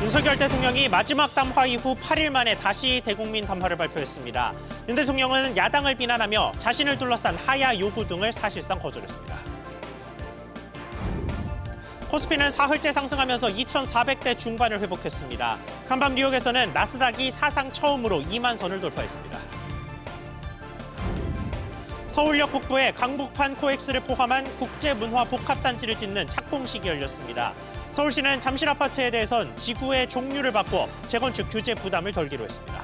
윤석열 대통령이 마지막 담화 이후 8일 만에 다시 대국민 담화를 발표했습니다. 윤 대통령은 야당을 비난하며 자신을 둘러싼 하야 요구 등을 사실상 거절했습니다. 코스피는 사흘째 상승하면서 2,400대 중반을 회복했습니다. 간밤 뉴욕에서는 나스닥이 사상 처음으로 2만 선을 돌파했습니다. 서울역 북부에 강북판 코엑스를 포함한 국제문화복합단지를 짓는 착공식이 열렸습니다. 서울시는 잠실 아파트에 대해선 지구의 종류를 바꿔 재건축 규제 부담을 덜기로 했습니다.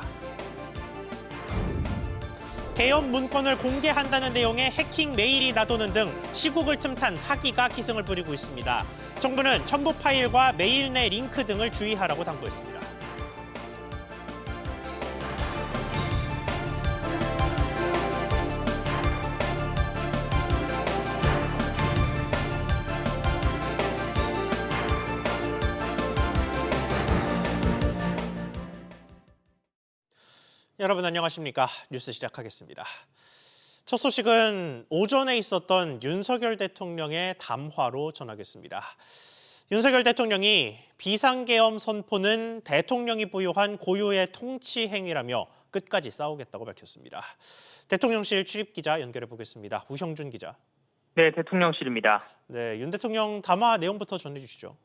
계엄 문건을 공개한다는 내용의 해킹 메일이 나도는 등 시국을 틈탄 사기가 기승을 부리고 있습니다. 정부는 첨부 파일과 메일 내 링크 등을 주의하라고 당부했습니다. 여러분 안녕하십니까? 뉴스 시작하겠습니다. 첫 소식은 오전에 있었던 윤석열 대통령의 담화로 전하겠습니다. 윤석열 대통령이 비상계엄 선포는 대통령이 보유한 고유의 통치 행위라며 끝까지 싸우겠다고 밝혔습니다. 대통령실 출입기자 연결해 보겠습니다. 우형준 기자. 네, 대통령실입니다. 네, 윤 대통령 담화 내용부터 전해주시죠.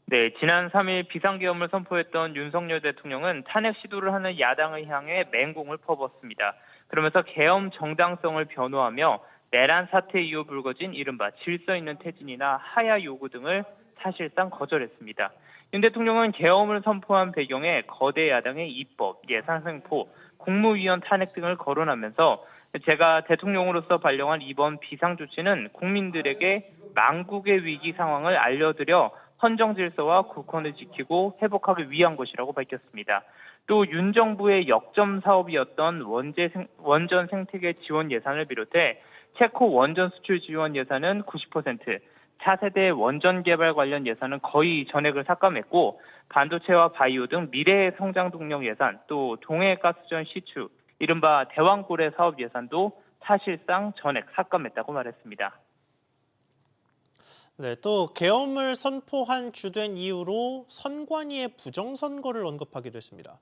네, 지난 3일 비상계엄을 선포했던 윤석열 대통령은 탄핵 시도를 하는 야당을 향해 맹공을 퍼붓습니다. 그러면서 계엄 정당성을 변호하며 내란 사태 이후 불거진 이른바 질서 있는 퇴진이나 하야 요구 등을 사실상 거절했습니다. 윤 대통령은 계엄을 선포한 배경에 거대 야당의 입법, 예산횡포, 국무위원 탄핵 등을 거론하면서 제가 대통령으로서 발령한 이번 비상조치는 국민들에게 망국의 위기 상황을 알려드려 헌정 질서와 국헌을 지키고 회복하기 위한 것이라고 밝혔습니다. 또 윤 정부의 역점 사업이었던 원전 생태계 지원 예산을 비롯해 체코 원전 수출 지원 예산은 90%, 차세대 원전 개발 관련 예산은 거의 전액을 삭감했고 반도체와 바이오 등 미래의 성장 동력 예산, 또 동해가스전 시추, 이른바 대왕고래 사업 예산도 사실상 전액 삭감했다고 말했습니다. 네, 또 계엄을 선포한 주된 이유로 선관위의 부정선거를 언급하기도 했습니다.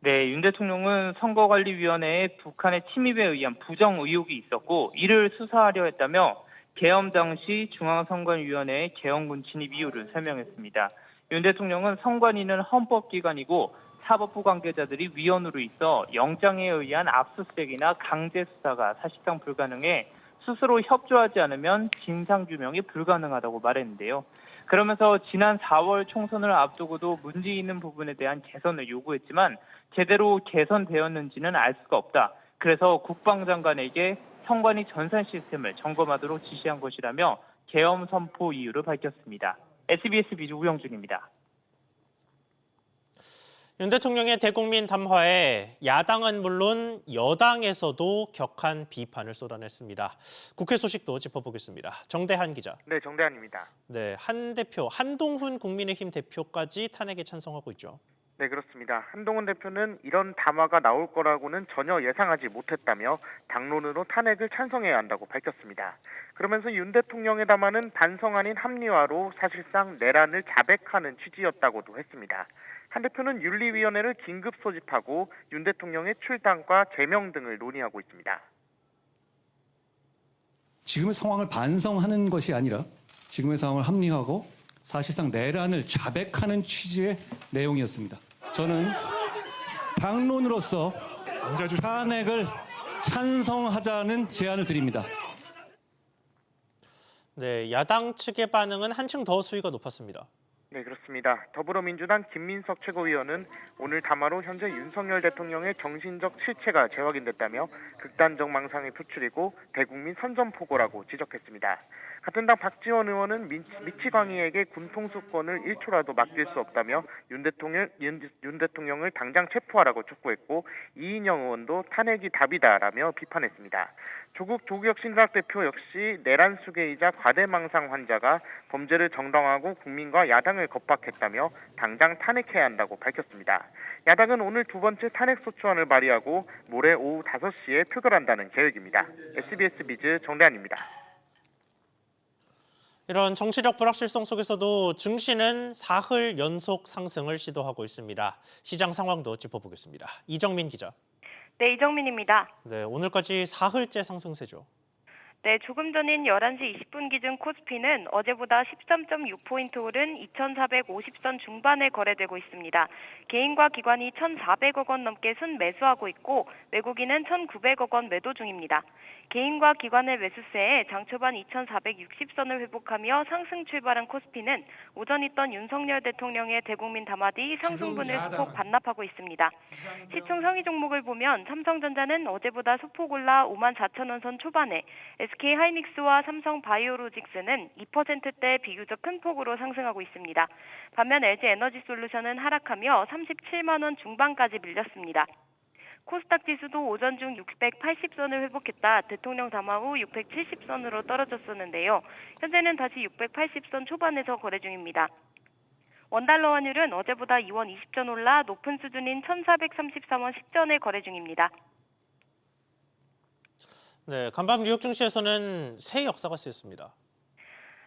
네, 윤 대통령은 선거관리위원회에 북한의 침입에 의한 부정 의혹이 있었고 이를 수사하려 했다며 계엄 당시 중앙선관위원회의 계엄군 진입 이유를 설명했습니다. 윤 대통령은 선관위는 헌법기관이고 사법부 관계자들이 위원으로 있어 영장에 의한 압수수색이나 강제 수사가 사실상 불가능해 스스로 협조하지 않으면 진상규명이 불가능하다고 말했는데요. 그러면서 지난 4월 총선을 앞두고도 문제 있는 부분에 대한 개선을 요구했지만 제대로 개선되었는지는 알 수가 없다. 그래서 국방장관에게 선관위 전산 시스템을 점검하도록 지시한 것이라며 계엄 선포 이유를 밝혔습니다. SBS 비주 우영준입니다. 윤 대통령의 대국민 담화에 야당은 물론 여당에서도 격한 비판을 쏟아냈습니다. 국회 소식도 짚어보겠습니다. 정대한 기자. 네, 정대한입니다. 네, 한 대표, 한동훈 국민의힘 대표까지 탄핵에 찬성하고 있죠. 네, 그렇습니다. 한동훈 대표는 이런 담화가 나올 거라고는 전혀 예상하지 못했다며 당론으로 탄핵을 찬성해야 한다고 밝혔습니다. 그러면서 윤 대통령의 담화는 반성 아닌 합리화로 사실상 내란을 자백하는 취지였다고도 했습니다. 한 대표는 윤리위원회를 긴급 소집하고 윤 대통령의 출당과 제명 등을 논의하고 있습니다. 지금의 상황을 반성하는 것이 아니라 지금의 상황을 합리화하고 사실상 내란을 자백하는 취지의 내용이었습니다. 저는 당론으로서 탄핵을 찬성하자는 제안을 드립니다. 네, 야당 측의 반응은 한층 더 수위가 높았습니다. 네, 그렇습니다. 더불어민주당 김민석 최고위원은 오늘 담화로 현재 윤석열 대통령의 정신적 실체가 재확인됐다며 극단적 망상의 표출이고 대국민 선전포고라고 지적했습니다. 같은 당 박지원 의원은 미치광이에게 군통수권을 1초라도 맡길 수 없다며 윤 대통령을 당장 체포하라고 촉구했고 이인영 의원도 탄핵이 답이다라며 비판했습니다. 조국 도구혁신사학 대표 역시 내란 수괴이자 과대망상 환자가 범죄를 정당화하고 국민과 야당을 겁박했다며 당장 탄핵해야 한다고 밝혔습니다. 야당은 오늘 두 번째 탄핵소추안을 발의하고 모레 오후 5시에 표결한다는 계획입니다. SBS 비즈 정대한입니다. 이런 정치적 불확실성 속에서도 증시는 사흘 연속 상승을 시도하고 있습니다. 시장 상황도 짚어보겠습니다. 이정민 기자. 네, 이정민입니다. 네, 오늘까지 사흘째 상승세죠. 네, 조금 전인 11시 20분 기준 코스피는 어제보다 13.6포인트 오른 2,450선 중반에 거래되고 있습니다. 개인과 기관이 1,400억 원 넘게 순매수하고 있고 외국인은 1,900억 원 매도 중입니다. 개인과 기관의 매수세에 장 초반 2,460선을 회복하며 상승 출발한 코스피는 오전 있던 윤석열 대통령의 대국민 담화뒤 상승분을 소폭 반납하고 있습니다. 시총 상위 종목을 보면 삼성전자는 어제보다 소폭 올라 54,000원 선 초반에, SK하이닉스와 삼성바이오로직스는 2%대 비교적 큰 폭으로 상승하고 있습니다. 반면 LG에너지솔루션은 하락하며 37만 원 중반까지 밀렸습니다. 코스닥 지수도 오전 중 680선을 회복했다 대통령 담화 후 670선으로 떨어졌었는데요. 현재는 다시 680선 초반에서 거래 중입니다. 원달러 환율은 어제보다 2원 20전 올라 높은 수준인 1,433원 10전에 거래 중입니다. 네, 간밤 뉴욕 증시에서는 새 역사가 쓰였습니다.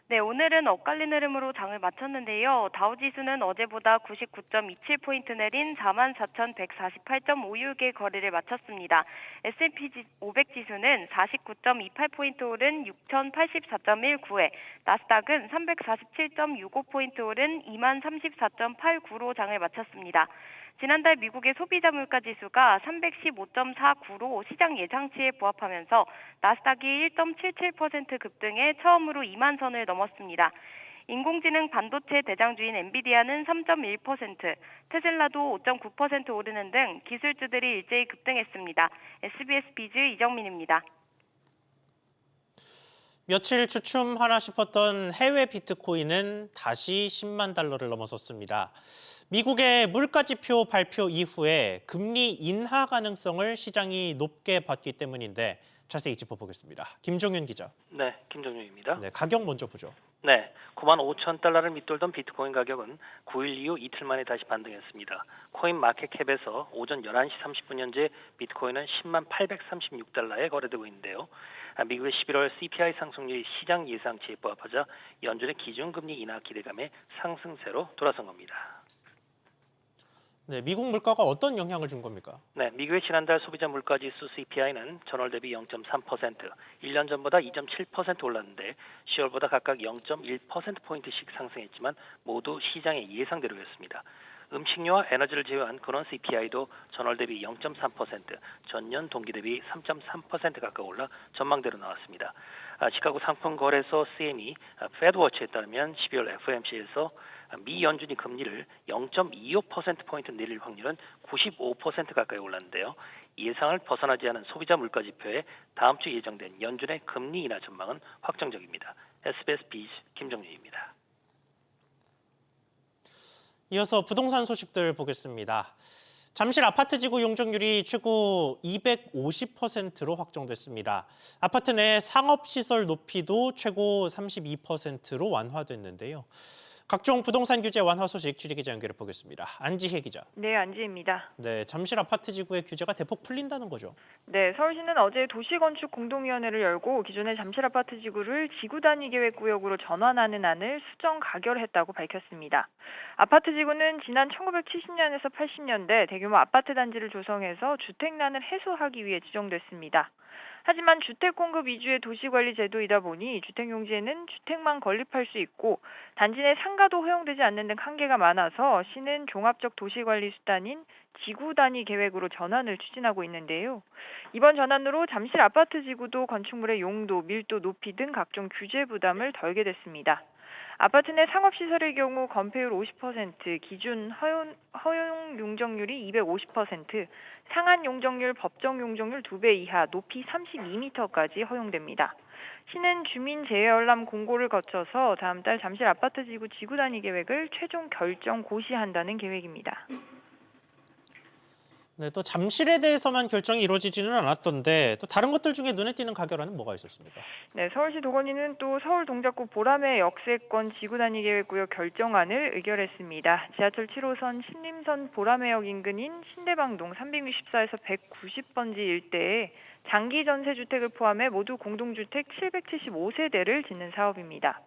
네, 오늘은 엇갈린 흐름으로 장을 마쳤는데요. 다우지수는 어제보다 99.27포인트 내린 44,148.56의 거래를 마쳤습니다. S&P 500지수는 49.28포인트 오른 6,084.19에, 나스닥은 347.65포인트 오른 2034.89로 장을 마쳤습니다. 지난달 미국의 소비자 물가 지수가 315.49로 시장 예상치에 부합하면서 나스닥이 1.77% 급등해 처음으로 2만 선을 넘었습니다. 인공지능 반도체 대장주인 엔비디아는 3.1%, 테슬라도 5.9% 오르는 등 기술주들이 일제히 급등했습니다. SBS 비즈 이정민입니다. 며칠 주춤하나 싶었던 해외 비트코인은 다시 10만 달러를 넘어섰습니다. 미국의 물가지표 발표 이후에 금리 인하 가능성을 시장이 높게 봤기 때문인데 자세히 짚어보겠습니다. 김종윤 기자. 네, 김정윤입니다. 네, 가격 먼저 보죠. 네, 95,000달러를 밑돌던 비트코인 가격은 9일 이후 이틀 만에 다시 반등했습니다. 코인 마켓캡에서 오전 11시 30분 현재 비트코인은 10만 836달러에 거래되고 있는데요. 미국의 11월 CPI 상승률이 시장 예상치에 부합하자 연준의 기준금리 인하 기대감에 상승세로 돌아선 겁니다. 네, 미국 물가가 어떤 영향을 준 겁니까? 네, 미국의 지난달 소비자 물가지수 CPI는 전월 대비 0.3%, 1년 전보다 2.7% 올랐는데 10월보다 각각 0.1%포인트씩 상승했지만 모두 시장의 예상대로였습니다. 음식료와 에너지를 제외한 근원 CPI도 전월 대비 0.3%, 전년 동기 대비 3.3% 가까이 올라 전망대로 나왔습니다. 시카고 상품거래소 CME 페드워치에 따르면 12월 FOMC에서 미 연준이 금리를 0.25%포인트 내릴 확률은 95% 가까이 올랐는데요. 예상을 벗어나지 않은 소비자 물가지표에 다음 주 예정된 연준의 금리 인하 전망은 확정적입니다. SBS 비즈 김정윤입니다. 이어서 부동산 소식들 보겠습니다. 잠실 아파트 지구 용적률이 최고 250%로 확정됐습니다. 아파트 내 상업시설 높이도 최고 32%로 완화됐는데요. 각종 부동산 규제 완화 소식 취재기자 연결해 보겠습니다. 안지혜 기자. 네, 안지혜입니다. 네, 잠실 아파트 지구의 규제가 대폭 풀린다는 거죠. 네, 서울시는 어제 도시건축공동위원회를 열고 기존의 잠실 아파트 지구를 지구 단위 계획 구역으로 전환하는 안을 수정 가결했다고 밝혔습니다. 아파트 지구는 지난 1970년에서 80년대 대규모 아파트 단지를 조성해서 주택난을 해소하기 위해 지정됐습니다. 하지만 주택 공급 위주의 도시관리 제도이다 보니 주택용지에는 주택만 건립할 수 있고 단지 내 상가도 허용되지 않는 등 한계가 많아서 시는 종합적 도시관리 수단인 지구 단위 계획으로 전환을 추진하고 있는데요. 이번 전환으로 잠실 아파트 지구도 건축물의 용도, 밀도, 높이 등 각종 규제 부담을 덜게 됐습니다. 아파트 내 상업시설의 경우 건폐율 50%, 기준 허용 용적률이 250%, 상한 용적률, 법정 용적률 2배 이하, 높이 32m까지 허용됩니다. 시는 주민 재열람 공고를 거쳐서 다음 달 잠실 아파트 지구 지구 단위 계획을 최종 결정 고시한다는 계획입니다. 네, 또 잠실에 대해서만 결정이 이루어지지는 않았던데 또 다른 것들 중에 눈에 띄는 가결안은 뭐가 있었습니까? 네, 서울시 도건위는 또 서울 동작구 보람의 역세권 지구 단위 계획구역 결정안을 의결했습니다. 지하철 7호선 신림선 보람의역 인근인 신대방동 364에서 190번지 일대에 장기 전세 주택을 포함해 모두 공동주택 775세대를 짓는 사업입니다.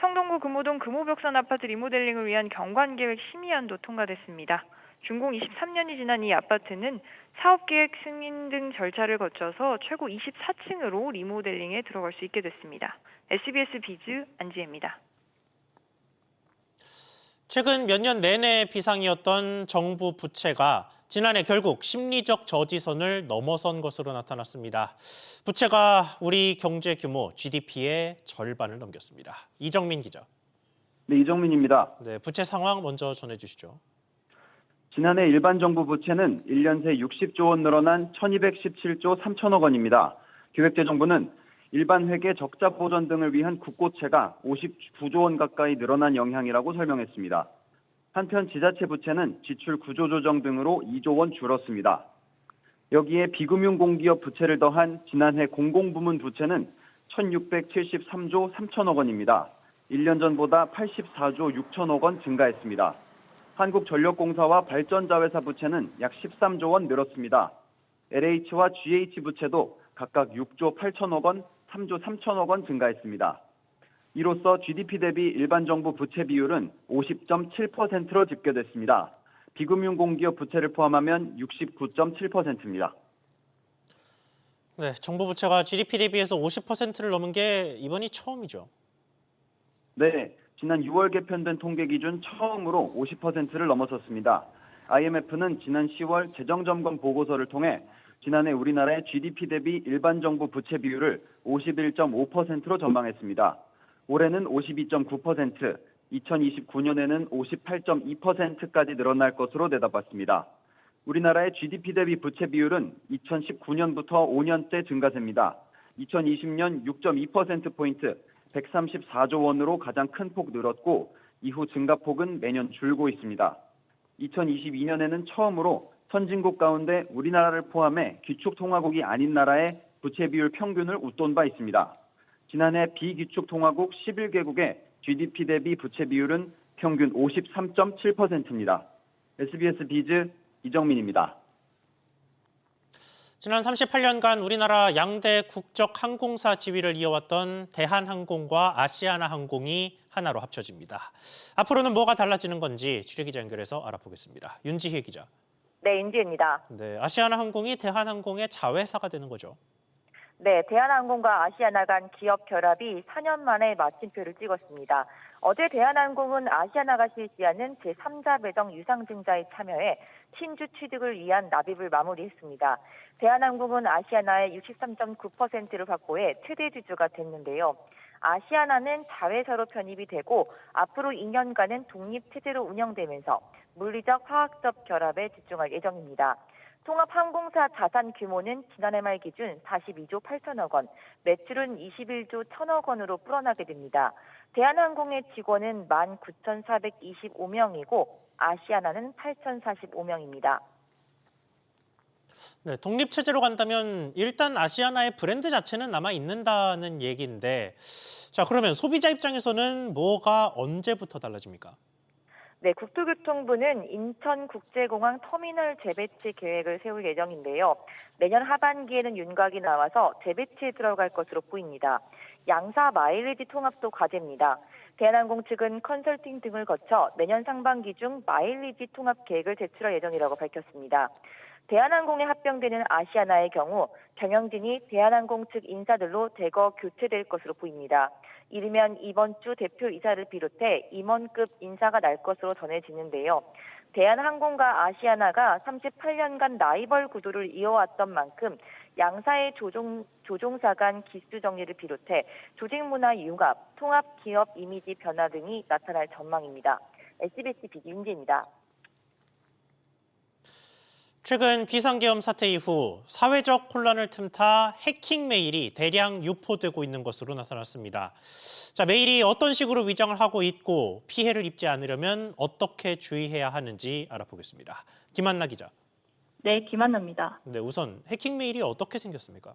성동구 금호동 금호벽산 아파트 리모델링을 위한 경관계획 심의안도 통과됐습니다. 준공 23년이 지난 이 아파트는 사업계획 승인 등 절차를 거쳐서 최고 24층으로 리모델링에 들어갈 수 있게 됐습니다. SBS 비즈 안지혜입니다. 최근 몇 년 내내 비상이었던 정부 부채가 지난해 결국 심리적 저지선을 넘어선 것으로 나타났습니다. 부채가 우리 경제 규모 GDP의 절반을 넘겼습니다. 이정민 기자. 네, 이정민입니다. 네, 부채 상황 먼저 전해주시죠. 지난해 일반 정부 부채는 1년 새 60조 원 늘어난 1217조 3천억 원입니다. 기획재정부는 일반 회계 적자 보전 등을 위한 국고채가 59조 원 가까이 늘어난 영향이라고 설명했습니다. 한편 지자체 부채는 지출 구조 조정 등으로 2조 원 줄었습니다. 여기에 비금융 공기업 부채를 더한 지난해 공공부문 부채는 1673조 3천억 원입니다. 1년 전보다 84조 6천억 원 증가했습니다. 한국전력공사와 발전자회사 부채는 약 13조 원 늘었습니다. LH와 GH 부채도 각각 6조 8천억 원, 3조 3천억 원 증가했습니다. 이로써 GDP 대비 일반 정부 부채 비율은 50.7%로 집계됐습니다. 비금융 공기업 부채를 포함하면 69.7%입니다. 네, 정부 부채가 GDP 대비해서 50%를 넘은 게 이번이 처음이죠. 네, 지난 6월 개편된 통계 기준 처음으로 50%를 넘어섰습니다. IMF는 지난 10월 재정점검 보고서를 통해 지난해 우리나라의 GDP 대비 일반 정부 부채 비율을 51.5%로 전망했습니다. 올해는 52.9%, 2029년에는 58.2%까지 늘어날 것으로 내다봤습니다. 우리나라의 GDP 대비 부채 비율은 2019년부터 5년째 증가세입니다. 2020년 6.2%포인트, 134조 원으로 가장 큰 폭 늘었고 이후 증가폭은 매년 줄고 있습니다. 2022년에는 처음으로 선진국 가운데 우리나라를 포함해 기축통화국이 아닌 나라의 부채 비율 평균을 웃돈 바 있습니다. 지난해 비기축통화국 11개국의 GDP 대비 부채 비율은 평균 53.7%입니다. SBS 비즈 이정민입니다. 지난 38년간 우리나라 양대 국적 항공사 지위를 이어왔던 대한항공과 아시아나항공이 하나로 합쳐집니다. 앞으로는 뭐가 달라지는 건지 취재기자 연결해서 알아보겠습니다. 윤지혜 기자. 네, 윤지혜입니다. 네, 아시아나항공이 대한항공의 자회사가 되는 거죠. 네, 대한항공과 아시아나 간 기업 결합이 4년 만에 마침표를 찍었습니다. 어제 대한항공은 아시아나가 실시하는 제3자 배정 유상증자에 참여해 신주 취득을 위한 납입을 마무리했습니다. 대한항공은 아시아나의 63.9%를 확보해 최대 주주가 됐는데요. 아시아나는 자회사로 편입이 되고 앞으로 2년간은 독립체제로 운영되면서 물리적 화학적 결합에 집중할 예정입니다. 통합항공사 자산 규모는 지난해 말 기준 42조 8천억 원, 매출은 21조 1천억 원으로 불어나게 됩니다. 대한항공의 직원은 19,425명이고 아시아나는 8,045명입니다. 네, 독립체제로 간다면 일단 아시아나의 브랜드 자체는 남아 있는다는 얘기인데, 자, 그러면 소비자 입장에서는 뭐가 언제부터 달라집니까? 네, 국토교통부는 인천국제공항 터미널 재배치 계획을 세울 예정인데요. 내년 하반기에는 윤곽이 나와서 재배치에 들어갈 것으로 보입니다. 양사 마일리지 통합도 과제입니다. 대한항공 측은 컨설팅 등을 거쳐 내년 상반기 중 마일리지 통합 계획을 제출할 예정이라고 밝혔습니다. 대한항공에 합병되는 아시아나의 경우 경영진이 대한항공 측 인사들로 대거 교체될 것으로 보입니다. 이르면 이번 주 대표이사를 비롯해 임원급 인사가 날 것으로 전해지는데요. 대한항공과 아시아나가 38년간 라이벌 구도를 이어왔던 만큼 양사의 조종사 간 기수 정리를 비롯해 조직 문화 융합, 통합 기업 이미지 변화 등이 나타날 전망입니다. SBS 비기 윤지입니다. 최근 비상계엄 사태 이후 사회적 혼란을 틈타 해킹 메일이 대량 유포되고 있는 것으로 나타났습니다. 자, 메일이 어떤 식으로 위장을 하고 있고 피해를 입지 않으려면 어떻게 주의해야 하는지 알아보겠습니다. 김한나 기자. 네, 김한나입니다. 네, 우선 해킹 메일이 어떻게 생겼습니까?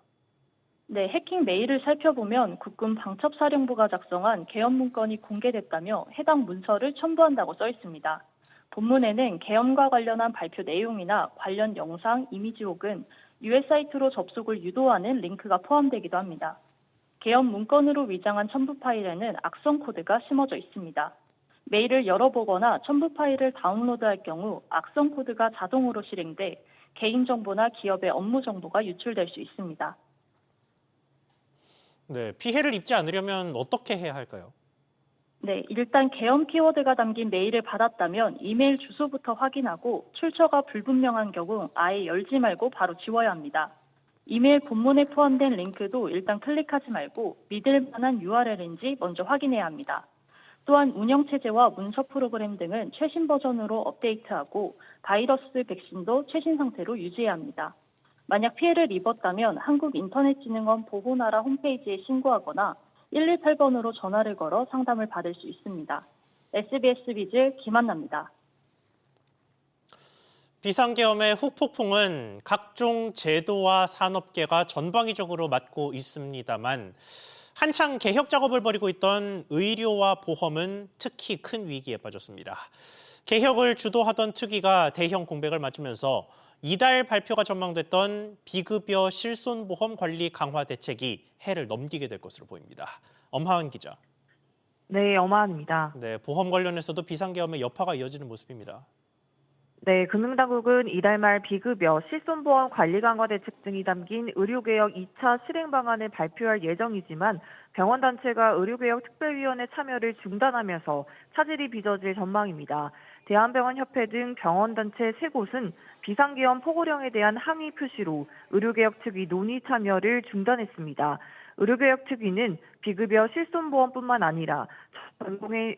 네, 해킹 메일을 살펴보면 국군 방첩사령부가 작성한 계엄 문건이 공개됐다며 해당 문서를 첨부한다고 써 있습니다. 본문에는 계엄과 관련한 발표 내용이나 관련 영상, 이미지 혹은 유해 사이트로 접속을 유도하는 링크가 포함되기도 합니다. 계엄 문건으로 위장한 첨부 파일에는 악성 코드가 심어져 있습니다. 메일을 열어보거나 첨부 파일을 다운로드할 경우 악성 코드가 자동으로 실행돼 개인정보나 기업의 업무 정보가 유출될 수 있습니다. 네, 피해를 입지 않으려면 어떻게 해야 할까요? 네, 일단 계엄 키워드가 담긴 메일을 받았다면 이메일 주소부터 확인하고 출처가 불분명한 경우 아예 열지 말고 바로 지워야 합니다. 이메일 본문에 포함된 링크도 일단 클릭하지 말고 믿을 만한 URL인지 먼저 확인해야 합니다. 또한 운영체제와 문서 프로그램 등은 최신 버전으로 업데이트하고 바이러스 백신도 최신 상태로 유지해야 합니다. 만약 피해를 입었다면 한국인터넷진흥원 보호나라 홈페이지에 신고하거나 118번으로 전화를 걸어 상담을 받을 수 있습니다. SBS 비즈 김한나입니다. 비상계엄의 후폭풍은 각종 제도와 산업계가 전방위적으로 맞고 있습니다만 한창 개혁 작업을 벌이고 있던 의료와 보험은 특히 큰 위기에 빠졌습니다. 개혁을 주도하던 특위가 대형 공백을 맞으면서 이달 발표가 전망됐던 비급여 실손보험 관리 강화 대책이 해를 넘기게 될 것으로 보입니다. 엄하은 기자. 네, 엄하은입니다. 네, 보험 관련해서도 비상계엄의 여파가 이어지는 모습입니다. 네, 금융당국은 이달 말 비급여, 실손보험 관리 강화 대책 등이 담긴 의료개혁 2차 실행 방안을 발표할 예정이지만 병원단체가 의료개혁 특별위원회 참여를 중단하면서 차질이 빚어질 전망입니다. 대한병원협회 등 병원단체 3곳은 비상계엄 포고령에 대한 항의 표시로 의료개혁 특위 논의 참여를 중단했습니다. 의료개혁 특위는 비급여 실손보험뿐만 아니라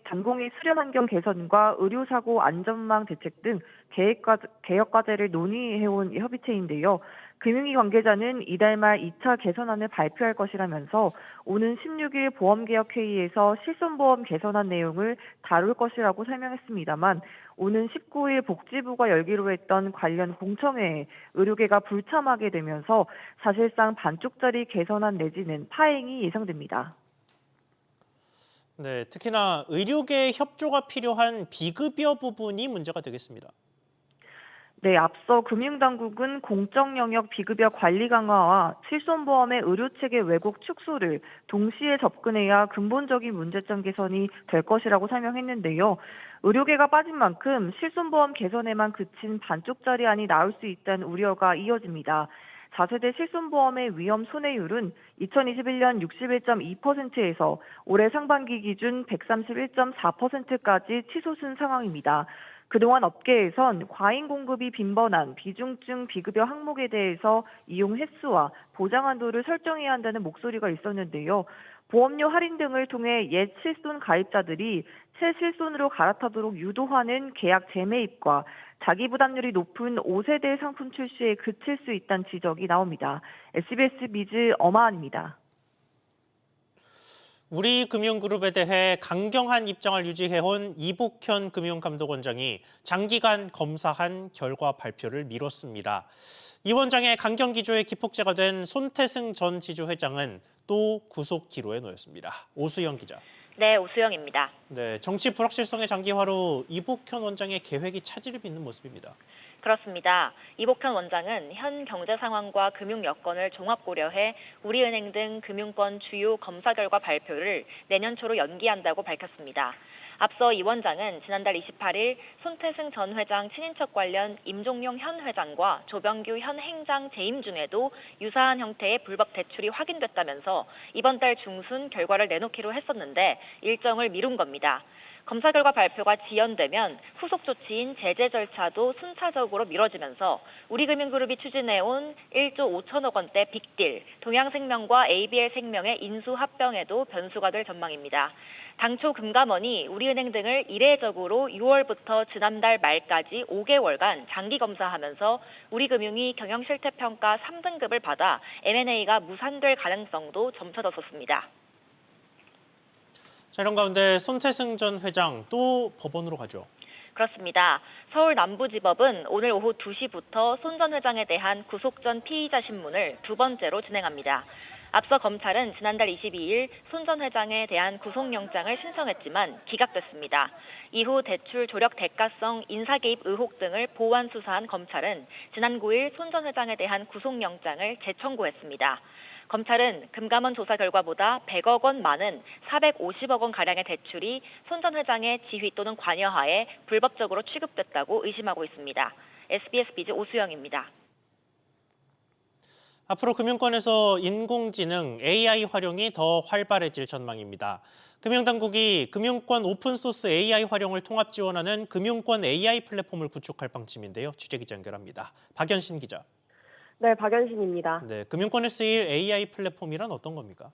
전공의 수련 환경 개선과 의료사고 안전망 대책 등 개혁 과제를 논의해온 협의체인데요. 금융위 관계자는 이달 말 2차 개선안을 발표할 것이라면서 오는 16일 보험개혁회의에서 실손보험 개선안 내용을 다룰 것이라고 설명했습니다만 오는 19일 복지부가 열기로 했던 관련 공청회에 의료계가 불참하게 되면서 사실상 반쪽짜리 개선안 내지는 파행이 예상됩니다. 네, 특히나 의료계의 협조가 필요한 비급여 부분이 문제가 되겠습니다. 네, 앞서 금융당국은 공적 영역 비급여 관리 강화와 실손보험의 의료체계 왜곡 축소를 동시에 접근해야 근본적인 문제점 개선이 될 것이라고 설명했는데요. 의료계가 빠진 만큼 실손보험 개선에만 그친 반쪽짜리안이 나올 수 있다는 우려가 이어집니다. 4세대 실손보험의 위험 손해율은 2021년 61.2%에서 올해 상반기 기준 131.4%까지 치솟은 상황입니다. 그동안 업계에선 과잉 공급이 빈번한 비중증 비급여 항목에 대해서 이용 횟수와 보장 한도를 설정해야 한다는 목소리가 있었는데요. 보험료 할인 등을 통해 옛 실손 가입자들이 새 실손으로 갈아타도록 유도하는 계약 재매입과 자기 부담률이 높은 5세대 상품 출시에 그칠 수 있다는 지적이 나옵니다. SBS 비즈 엄하은입니다. 우리금융그룹에 대해 강경한 입장을 유지해온 이복현 금융감독원장이 장기간 검사한 결과 발표를 미뤘습니다. 이 원장의 강경 기조에 기폭제가 된 손태승 전 지주회장은 또 구속 기로에 놓였습니다. 오수영 기자. 네, 오수영입니다. 네, 정치 불확실성의 장기화로 이복현 원장의 계획이 차질을 빚는 모습입니다. 그렇습니다. 이복현 원장은 현 경제 상황과 금융 여건을 종합 고려해 우리은행 등 금융권 주요 검사 결과 발표를 내년 초로 연기한다고 밝혔습니다. 앞서 이 원장은 지난달 28일 손태승 전 회장 친인척 관련 임종용 현 회장과 조병규 현 행장 재임 중에도 유사한 형태의 불법 대출이 확인됐다면서 이번 달 중순 결과를 내놓기로 했었는데 일정을 미룬 겁니다. 검사 결과 발표가 지연되면 후속 조치인 제재 절차도 순차적으로 미뤄지면서 우리금융그룹이 추진해온 1조 5천억 원대 빅딜, 동양생명과 ABL생명의 인수 합병에도 변수가 될 전망입니다. 당초 금감원이 우리은행 등을 이례적으로 6월부터 지난달 말까지 5개월간 장기 검사하면서 우리금융이 경영실태평가 3등급을 받아 M&A가 무산될 가능성도 점쳐졌었습니다. 자, 이런 가운데 손태승 전 회장 또 법원으로 가죠. 그렇습니다. 서울 남부지법은 오늘 오후 2시부터 손 전 회장에 대한 구속 전 피의자 신문을 두 번째로 진행합니다. 앞서 검찰은 지난달 22일 손 전 회장에 대한 구속영장을 신청했지만 기각됐습니다. 이후 대출 조력 대가성 인사 개입 의혹 등을 보완 수사한 검찰은 지난 9일 손 전 회장에 대한 구속영장을 재청구했습니다. 검찰은 금감원 조사 결과보다 100억 원 많은 450억 원 가량의 대출이 손 전 회장의 지휘 또는 관여하에 불법적으로 취급됐다고 의심하고 있습니다. SBS 비즈 오수영입니다. 앞으로 금융권에서 인공지능 AI 활용이 더 활발해질 전망입니다. 금융당국이 금융권 오픈소스 AI 활용을 통합 지원하는 금융권 AI 플랫폼을 구축할 방침인데요. 취재기자 연결합니다. 박연신 기자. 네, 박연신입니다. 네, 금융권에 쓰일 AI 플랫폼이란 어떤 겁니까?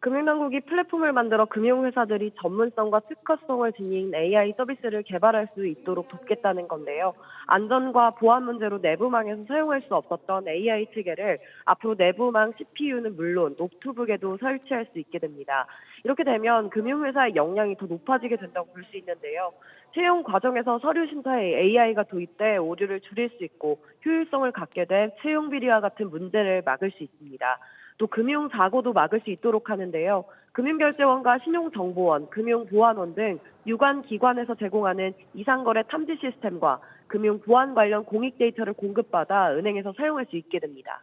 금융당국이 플랫폼을 만들어 금융회사들이 전문성과 특화성을 지닌 AI 서비스를 개발할 수 있도록 돕겠다는 건데요. 안전과 보안 문제로 내부망에서 사용할 수 없었던 AI 체계를 앞으로 내부망 CPU는 물론 노트북에도 설치할 수 있게 됩니다. 이렇게 되면 금융회사의 역량이 더 높아지게 된다고 볼 수 있는데요. 채용 과정에서 서류 심사에 AI가 도입돼 오류를 줄일 수 있고 효율성을 갖게 된 채용 비리와 같은 문제를 막을 수 있습니다. 또 금융사고도 막을 수 있도록 하는데요. 금융결제원과 신용정보원, 금융보안원 등 유관 기관에서 제공하는 이상거래 탐지 시스템과 금융보안 관련 공익 데이터를 공급받아 은행에서 사용할 수 있게 됩니다.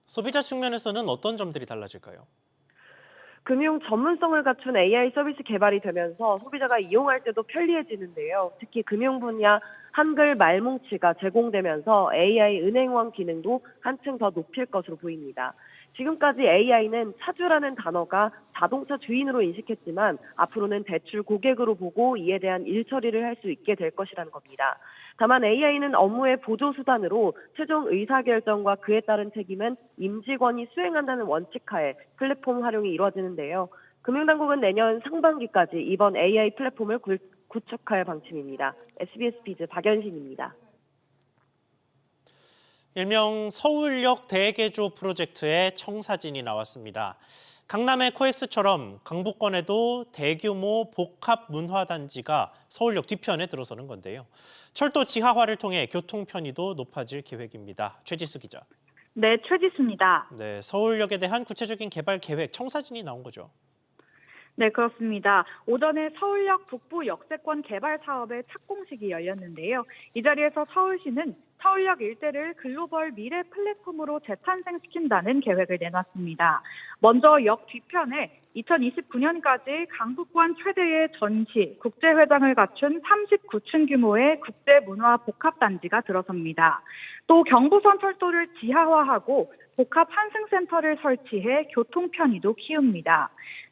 소비자 측면에서는 어떤 점들이 달라질까요? 금융 전문성을 갖춘 AI 서비스 개발이 되면서 소비자가 이용할 때도 편리해지는데요. 특히 금융 분야 한글 말뭉치가 제공되면서 AI 은행원 기능도 한층 더 높일 것으로 보입니다. 지금까지 AI는 차주라는 단어가 자동차 주인으로 인식했지만 앞으로는 대출 고객으로 보고 이에 대한 일처리를 할 수 있게 될 것이라는 겁니다. 다만 AI는 업무의 보조수단으로 최종 의사결정과 그에 따른 책임은 임직원이 수행한다는 원칙하에 플랫폼 활용이 이루어지는데요. 금융당국은 내년 상반기까지 이번 AI 플랫폼을 구축할 방침입니다. SBS 비즈 박연신입니다. 일명 서울역 대개조 프로젝트의 청사진이 나왔습니다. 강남의 코엑스처럼 강북권에도 대규모 복합 문화단지가 서울역 뒤편에 들어서는 건데요. 철도 지하화를 통해 교통 편의도 높아질 계획입니다. 최지수 기자. 네, 최지수입니다. 네, 서울역에 대한 구체적인 개발 계획, 청사진이 나온 거죠. 네, 그렇습니다. 오전에 서울역 북부 역세권 개발 사업의 착공식이 열렸는데요. 이 자리에서 서울시는 서울역 일대를 글로벌 미래 플랫폼으로 재탄생시킨다는 계획을 내놨습니다. 먼저 역 뒤편에 2029년까지 강북권 최대의 전시, 국제회장을 갖춘 39층 규모의 국제문화 복합단지가 들어섭니다. 또 경부선 철도를 지하화하고 복합 환승센터를 설치해 교통 편의도 키웁니다.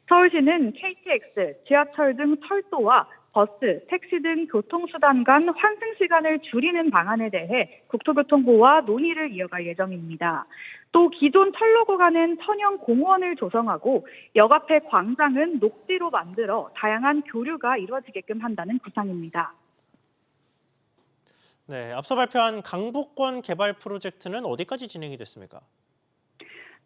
서울시는 KTX, 지하철 등 철도와 버스, 택시 등 교통수단 간 환승 시간을 줄이는 방안에 대해 국토교통부와 논의를 이어갈 예정입니다. 또 기존 철로 구간은 천연 공원을 조성하고 역 앞의 광장은 녹지로 만들어 다양한 교류가 이루어지게끔 한다는 구상입니다. 네, 앞서 발표한 강북권 개발 프로젝트는 어디까지 진행이 됐습니까?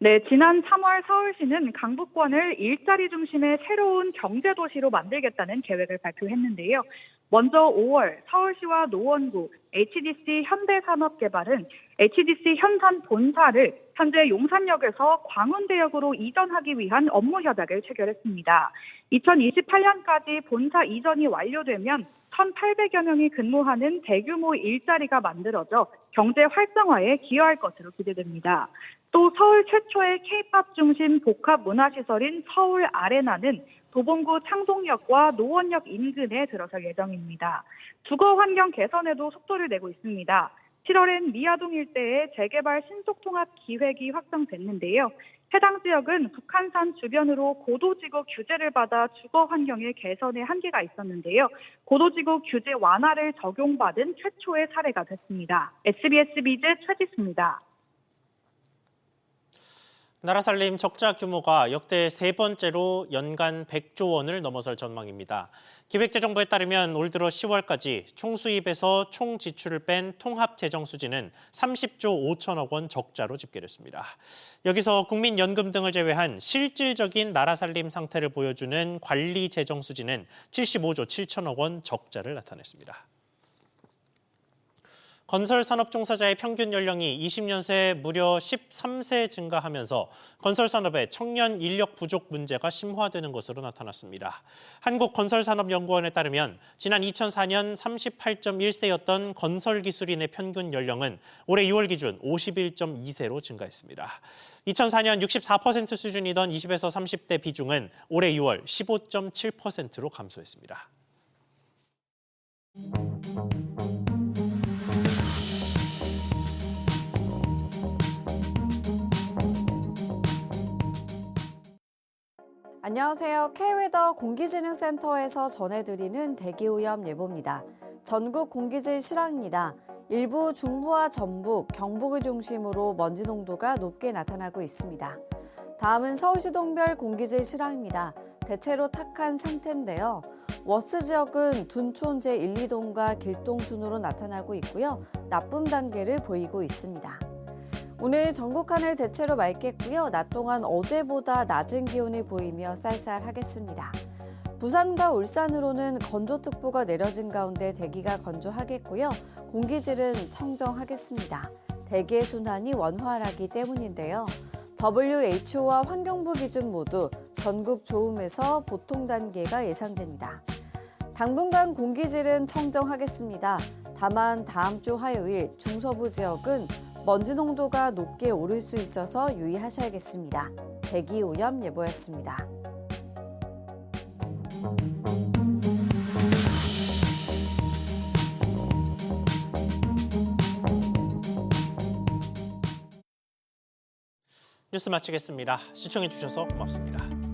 네, 지난 3월 서울시는 강북권을 일자리 중심의 새로운 경제도시로 만들겠다는 계획을 발표했는데요. 먼저 5월 서울시와 노원구, HDC 현대산업개발은 HDC 현산 본사를 현재 용산역에서 광운대역으로 이전하기 위한 업무 협약을 체결했습니다. 2028년까지 본사 이전이 완료되면 1,800여 명이 근무하는 대규모 일자리가 만들어져 경제 활성화에 기여할 것으로 기대됩니다. 또 서울 최초의 K-팝 중심 복합 문화시설인 서울 아레나는 도봉구 창동역과 노원역 인근에 들어설 예정입니다. 주거 환경 개선에도 속도를 내고 있습니다. 7월엔 미아동 일대에 재개발 신속통합 기획이 확정됐는데요. 해당 지역은 북한산 주변으로 고도지구 규제를 받아 주거 환경의 개선에 한계가 있었는데요. 고도지구 규제 완화를 적용받은 최초의 사례가 됐습니다. SBS 비즈 최지수입니다. 나라살림 적자 규모가 역대 세 번째로 연간 100조 원을 넘어설 전망입니다. 기획재정부에 따르면 올 들어 10월까지 총수입에서 총 지출을 뺀 통합재정 수지는 30조 5천억 원 적자로 집계됐습니다. 여기서 국민연금 등을 제외한 실질적인 나라살림 상태를 보여주는 관리재정 수지는 75조 7천억 원 적자를 나타냈습니다. 건설 산업 종사자의 평균 연령이 20년 새 무려 13세 증가하면서 건설 산업의 청년 인력 부족 문제가 심화되는 것으로 나타났습니다. 한국건설산업연구원에 따르면 지난 2004년 38.1세였던 건설기술인의 평균 연령은 올해 6월 기준 51.2세로 증가했습니다. 2004년 64% 수준이던 20에서 30대 비중은 올해 6월 15.7%로 감소했습니다. 안녕하세요. K웨더 공기진흥센터에서 전해드리는 대기오염 예보입니다. 전국 공기질 실황입니다. 일부 중부와 전북, 경북을 중심으로 먼지 농도가 높게 나타나고 있습니다. 다음은 서울시 동별 공기질 실황입니다. 대체로 탁한 상태인데요. 워스 지역은 둔촌 제1, 2동과 길동 순으로 나타나고 있고요. 나쁨 단계를 보이고 있습니다. 오늘 전국 하늘 대체로 맑겠고요. 낮 동안 어제보다 낮은 기온이 보이며 쌀쌀하겠습니다. 부산과 울산으로는 건조특보가 내려진 가운데 대기가 건조하겠고요. 공기질은 청정하겠습니다. 대기의 순환이 원활하기 때문인데요. WHO와 환경부 기준 모두 전국 좋음에서 보통 단계가 예상됩니다. 당분간 공기질은 청정하겠습니다. 다만 다음 주 화요일 중서부 지역은 먼지 농도가 높게 오를 수 있어서 유의하셔야겠습니다. 대기오염 예보였습니다. 뉴스 마치겠습니다. 시청해주셔서 고맙습니다.